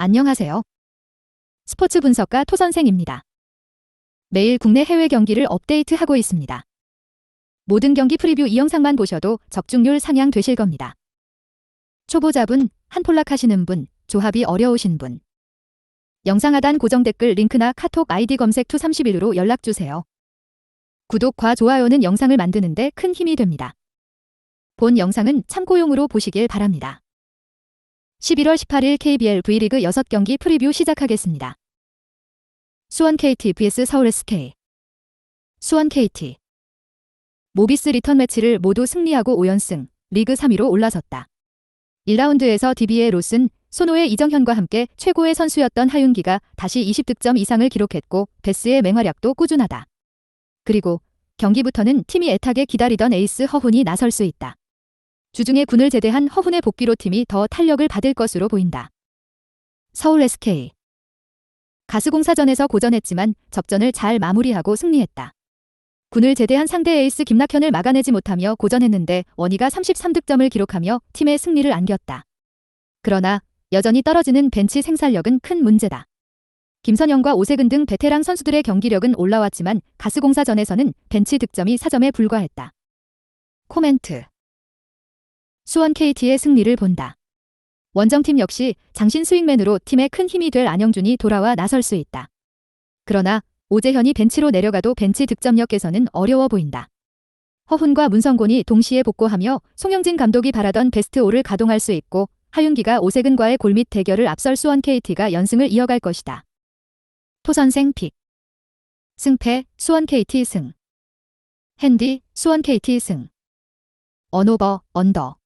안녕하세요. 스포츠 분석가 토선생입니다. 매일 국내 해외 경기를 업데이트하고 있습니다. 모든 경기 프리뷰 이 영상만 보셔도 적중률 상향 되실 겁니다. 초보자분, 한폴락 하시는 분, 조합이 어려우신 분. 영상 하단 고정 댓글 링크나 카톡 아이디 검색 투31로 연락주세요. 구독과 좋아요는 영상을 만드는데 큰 힘이 됩니다. 본 영상은 참고용으로 보시길 바랍니다. 11월 18일 KBL V리그 6경기 프리뷰 시작하겠습니다. 수원 KT vs 서울 SK. 수원 KT. 모비스 리턴 매치를 모두 승리하고 5연승, 리그 3위로 올라섰다. 1라운드에서 DB의 로슨, 손호의 이정현과 함께 최고의 선수였던 하윤기가 다시 20득점 이상을 기록했고 베스의 맹활약도 꾸준하다. 그리고 경기부터는 팀이 애타게 기다리던 에이스 허훈이 나설 수 있다. 주중에 군을 제대한 허훈의 복귀로 팀이 더 탄력을 받을 것으로 보인다. 서울 SK. 가스공사전에서 고전했지만 접전을 잘 마무리하고 승리했다. 군을 제대한 상대 에이스 김낙현을 막아내지 못하며 고전했는데 원희가 33득점을 기록하며 팀의 승리를 안겼다. 그러나 여전히 떨어지는 벤치 생산력은 큰 문제다. 김선영과 오세근 등 베테랑 선수들의 경기력은 올라왔지만 가스공사전에서는 벤치 득점이 4점에 불과했다. 코멘트. 수원 KT의 승리를 본다. 원정팀 역시 장신 스윙맨으로 팀에 큰 힘이 될 안영준이 돌아와 나설 수 있다. 그러나 오재현이 벤치로 내려가도 벤치 득점력 개선은 어려워 보인다. 허훈과 문성곤이 동시에 복구하며 송영진 감독이 바라던 베스트 5를 가동할 수 있고 하윤기가 오세근과의 골밑 대결을 앞설 수원 KT가 연승을 이어갈 것이다. 토선생 픽. 승패 수원 KT 승. 핸디 수원 KT 승. 언오버 언더.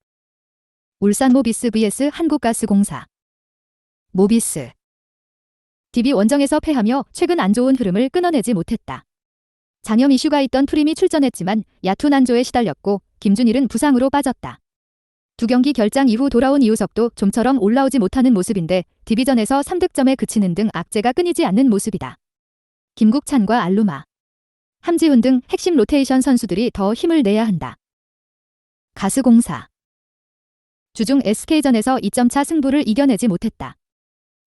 울산 모비스 vs 한국가스공사. 모비스. DB 원정에서 패하며 최근 안 좋은 흐름을 끊어내지 못했다. 장염 이슈가 있던 프림이 출전했지만 야투 난조에 시달렸고 김준일은 부상으로 빠졌다. 두 경기 결장 이후 돌아온 이우석도 좀처럼 올라오지 못하는 모습인데 DB전에서 3득점에 그치는 등 악재가 끊이지 않는 모습이다. 김국찬과 알루마, 함지훈 등 핵심 로테이션 선수들이 더 힘을 내야 한다. 가스공사. 주중 SK전에서 2점차 승부를 이겨내지 못했다.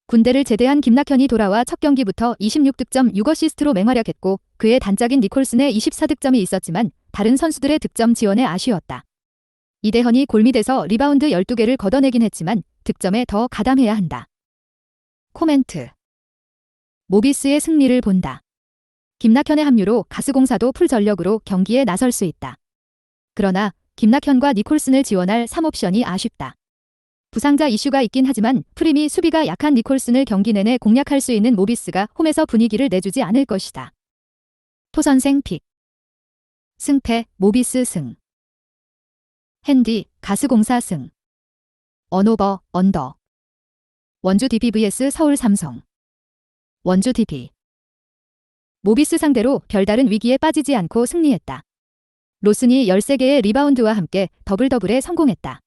군대를 제대한 김낙현이 돌아와 첫 경기부터 26득점 6어시스트로 맹활약했고 그의 단짝인 니콜슨의 24득점이 있었지만 다른 선수들의 득점 지원에 아쉬웠다. 이대헌이 골밑에서 리바운드 12개를 걷어내긴 했지만 득점에 더 가담해야 한다. 코멘트. 모비스의 승리를 본다. 김낙현의 합류로 가스공사도 풀전력으로 경기에 나설 수 있다. 그러나 김낙현과 니콜슨을 지원할 3옵션이 아쉽다. 부상자 이슈가 있긴 하지만 프림이 수비가 약한 니콜슨을 경기 내내 공략할 수 있는 모비스가 홈에서 분위기를 내주지 않을 것이다. 토선생 픽. 승패 모비스 승. 핸디 가스공사 승. 언오버 언더. 원주 DB vs 서울 삼성. 원주 DB. 모비스 상대로 별다른 위기에 빠지지 않고 승리했다. 로슨이 13개의 리바운드와 함께 더블더블에 성공했다.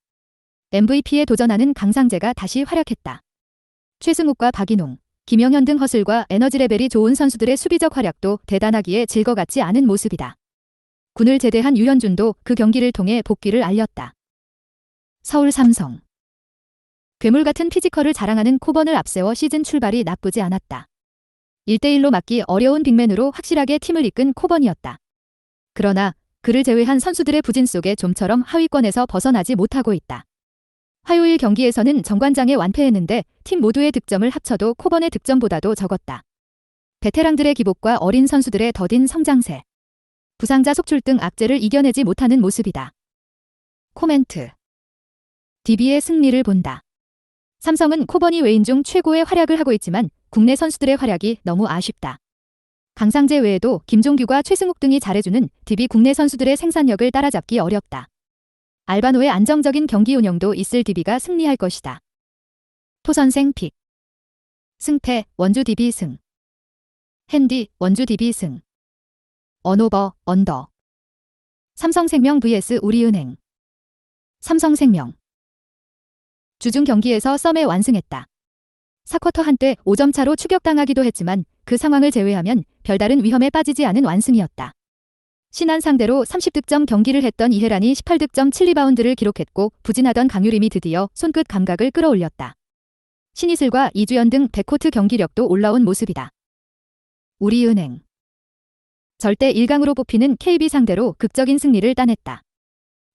MVP에 도전하는 강상재가 다시 활약했다. 최승욱과 박인홍, 김영현 등 허슬과 에너지 레벨이 좋은 선수들의 수비적 활약도 대단하기에 질 것 같지 않은 모습이다. 군을 제대한 유현준도 그 경기를 통해 복귀를 알렸다. 서울 삼성. 괴물 같은 피지컬을 자랑하는 코번을 앞세워 시즌 출발이 나쁘지 않았다. 1대1로 막기 어려운 빅맨으로 확실하게 팀을 이끈 코번이었다. 그러나 그를 제외한 선수들의 부진 속에 좀처럼 하위권에서 벗어나지 못하고 있다. 화요일 경기에서는 정관장에 완패했는데 팀 모두의 득점을 합쳐도 코번의 득점보다도 적었다. 베테랑들의 기복과 어린 선수들의 더딘 성장세. 부상자 속출 등 악재를 이겨내지 못하는 모습이다. 코멘트. DB의 승리를 본다. 삼성은 코번이 외인 중 최고의 활약을 하고 있지만 국내 선수들의 활약이 너무 아쉽다. 강상재 외에도 김종규와 최승욱 등이 잘해주는 DB 국내 선수들의 생산력을 따라잡기 어렵다. 알바노의 안정적인 경기 운영도 있을 DB가 승리할 것이다. 토선생 픽. 승패 원주 DB 승. 핸디 원주 DB 승. 언오버 언더. 삼성생명 vs 우리은행. 삼성생명. 주중 경기에서 썸에 완승했다. 4쿼터 한때 5점 차로 추격당하기도 했지만 그 상황을 제외하면 별다른 위험에 빠지지 않은 완승이었다. 신안 상대로 30득점 경기를 했던 이해란이 18득점 7리바운드를 기록했고 부진하던 강유림이 드디어 손끝 감각을 끌어올렸다. 신이슬과 이주연 등 백코트 경기력도 올라온 모습이다. 우리은행 절대 1강으로 뽑히는 KB 상대로 극적인 승리를 따냈다.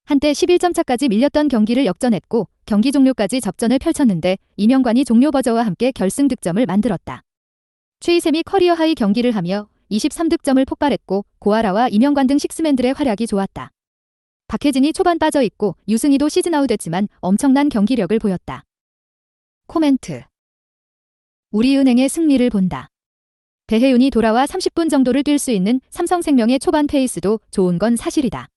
한때 11점 차까지 밀렸던 경기를 역전했고 경기 종료까지 접전을 펼쳤는데 이명관이 종료 버저와 함께 결승 득점을 만들었다. 최희샘이 커리어 하이 경기를 하며 23득점을 폭발했고 고아라와 이명관 등 식스맨들의 활약이 좋았다. 박혜진이 초반 빠져있고 유승희도 시즌아웃 됐지만 엄청난 경기력을 보였다. 코멘트. 우리은행의 승리를 본다. 배혜윤이 돌아와 30분 정도를 뛸 수 있는 삼성생명의 초반 페이스도 좋은 건 사실이다.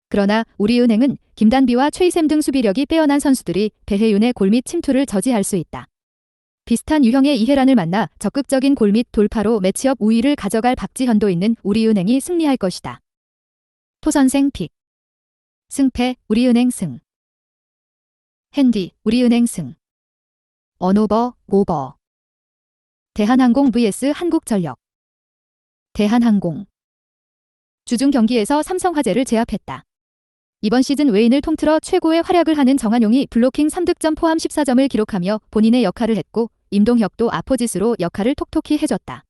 그러나 우리은행은 김단비와 최희샘 등 수비력이 빼어난 선수들이 배혜윤의 골밑 침투를 저지할 수 있다. 비슷한 유형의 이해란을 만나 적극적인 골밑 돌파로 매치업 우위를 가져갈 박지현도 있는 우리은행이 승리할 것이다. 토선생 픽. 승패 우리은행 승. 핸디 우리은행 승. 언오버 오버. 대한항공 vs 한국전력. 대한항공. 주중 경기에서 삼성화재를 제압했다. 이번 시즌 외인을 통틀어 최고의 활약을 하는 정한용이 블로킹 3득점 포함 14점을 기록하며 본인의 역할을 했고 임동혁도 아포짓으로 역할을 톡톡히 해줬다.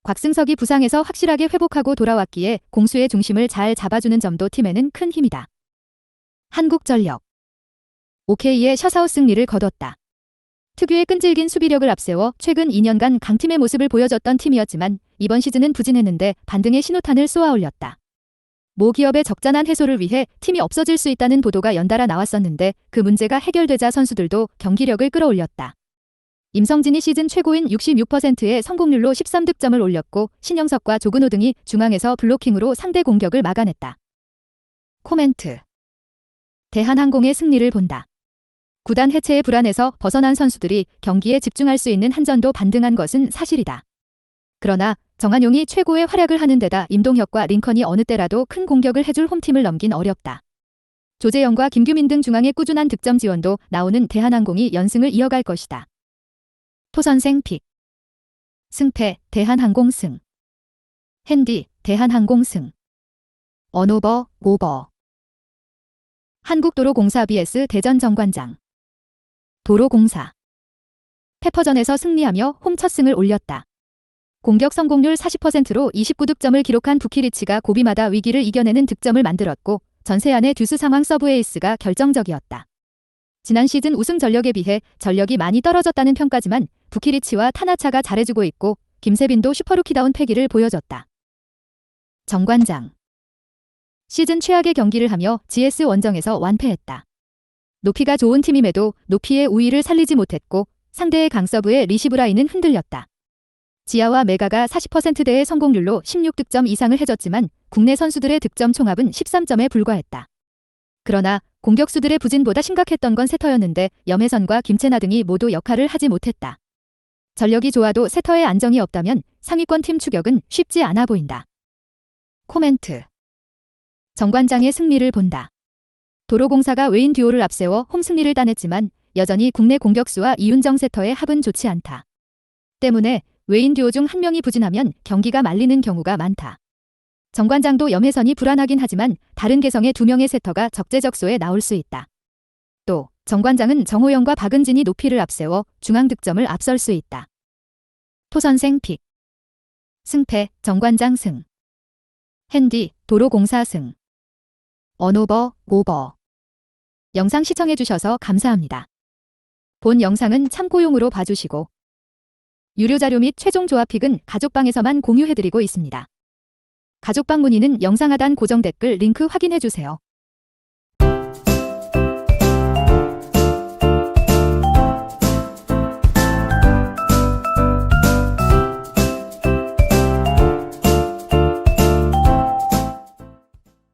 곽승석이 부상에서 확실하게 회복하고 돌아왔기에 공수의 중심을 잘 잡아주는 점도 팀에는 큰 힘이다. 한국전력. OK의 셔사웃 승리를 거뒀다. 특유의 끈질긴 수비력을 앞세워 최근 2년간 강팀의 모습을 보여줬던 팀이었지만 이번 시즌은 부진했는데 반등의 신호탄을 쏘아 올렸다. 모 기업의 적잖한 해소를 위해 팀이 없어질 수 있다는 보도가 연달아 나왔었는데 그 문제가 해결되자 선수들도 경기력을 끌어올렸다. 임성진이 시즌 최고인 66%의 성공률로 13득점을 올렸고 신영석과 조근호 등이 중앙에서 블로킹으로 상대 공격을 막아냈다. 코멘트. 대한항공의 승리를 본다. 구단 해체의 불안에서 벗어난 선수들이 경기에 집중할 수 있는 한전도 반등한 것은 사실이다. 그러나 정한용이 최고의 활약을 하는 데다 임동혁과 링컨이 어느 때라도 큰 공격을 해줄 홈팀을 넘긴 어렵다. 조재영과 김규민 등 중앙의 꾸준한 득점 지원도 나오는 대한항공이 연승을 이어갈 것이다. 토선생 픽. 승패 대한항공 승. 핸디 대한항공 승. 언오버 오버. 한국도로공사 vs 대전정관장. 도로공사. 페퍼전에서 승리하며 홈 첫 승을 올렸다. 공격 성공률 40%로 29득점을 기록한 부키리치가 고비마다 위기를 이겨내는 득점을 만들었고 전세안의 듀스 상황 서브 에이스가 결정적이었다. 지난 시즌 우승 전력에 비해 전력이 많이 떨어졌다는 평가지만 부키리치와 타나차가 잘해주고 있고 김세빈도 슈퍼루키다운 패기를 보여줬다. 정관장. 시즌 최악의 경기를 하며 GS 원정에서 완패했다. 높이가 좋은 팀임에도 높이의 우위를 살리지 못했고 상대의 강서브의 리시브 라인은 흔들렸다. 지아와 메가가 40%대의 성공률로 16득점 이상을 해줬지만 국내 선수들의 득점 총합은 13점에 불과했다. 그러나 공격수들의 부진보다 심각했던 건 세터였는데 염혜선과 김채나 등이 모두 역할을 하지 못했다. 전력이 좋아도 세터의 안정이 없다면 상위권 팀 추격은 쉽지 않아 보인다. 코멘트. 정관장의 승리를 본다. 도로공사가 외인 듀오를 앞세워 홈 승리를 따냈지만 여전히 국내 공격수와 이윤정 세터의 합은 좋지 않다. 때문에 외인 듀오 중 한 명이 부진하면 경기가 말리는 경우가 많다. 정관장도 염혜선이 불안하긴 하지만 다른 개성의 두 명의 세터가 적재적소에 나올 수 있다. 또 정관장은 정호영과 박은진이 높이를 앞세워 중앙 득점을 앞설 수 있다. 토선생 픽. 승패 정관장 승. 핸디 도로공사 승. 언오버 오버. 영상 시청해주셔서 감사합니다. 본 영상은 참고용으로 봐주시고 유료 자료 및 최종 조합픽은 가족방에서만 공유해드리고 있습니다. 가족방 문의는 영상 하단 고정 댓글 링크 확인해주세요.